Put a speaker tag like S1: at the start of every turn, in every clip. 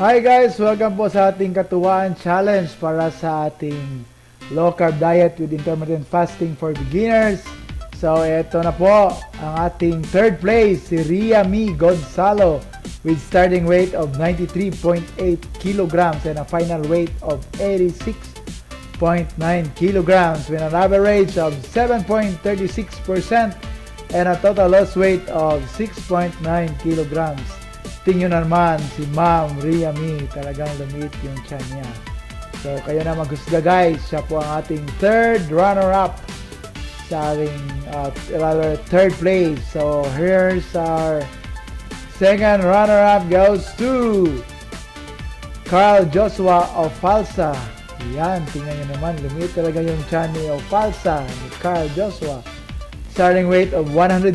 S1: Hi guys! Welcome po sa ating Katuwaan Challenge para sa ating low carb diet with intermittent fasting for beginners. So ito na po ang ating third place, si Ria Mi Gonzalo with starting weight of 93.8 kilograms and a final weight of 86.9 kilograms with an average of 7.36% and a total loss weight of 6.9 kilograms. Tingnan naman si Ma'am Ria Mi, talagang lumiit yung tiyan niya. So kayo na maghusga guys, siya po ang ating third runner-up sa ating third place. So here's our second runner-up goes to Carl Joshua of Falsa. Yan, tingnan nyo naman, lumiit talaga yung tiyan ni Falsa, ni Carl Joshua. Starting weight of 103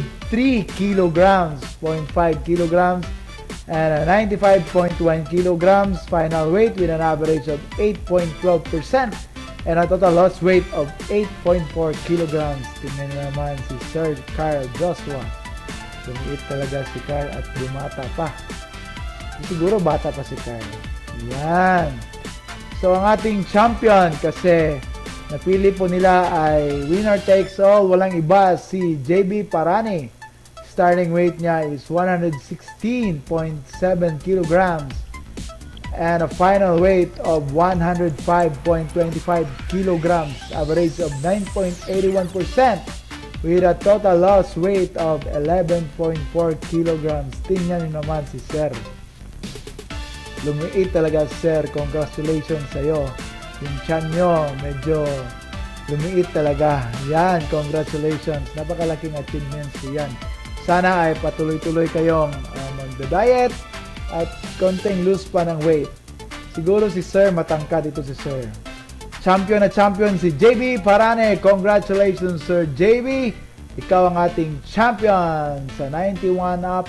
S1: kilograms, 0.5 kilograms, and a 95.1 kilograms final weight with an average of 8.12% and a total loss weight of 8.4 kilograms. Tingnan nyo naman si Sir Carl Joshua. Lumiit talaga si Carl at bumata pa. Siguro bata pa si Carl. Yan. So ang ating champion kasi napili po nila ay winner takes all. Walang iba si JB Parani. Starting weight niya is 116.7 kilograms and a final weight of 105.25 kilograms, average of 9.81% with a total loss weight of 11.4 kilograms. Tingnan niyo naman si Sir. Lumiit talaga Sir. Congratulations sa iyo. Yung tiyan nyo medyo lumiit talaga. Yan, congratulations. Napakalaking achievements yan. Sana ay patuloy-tuloy kayong magda-diet at konting lose pa ng weight. Siguro si Sir matangkad ito si Sir. Champion na champion si JB Parane. Congratulations Sir JB. Ikaw ang ating champion sa 91 up.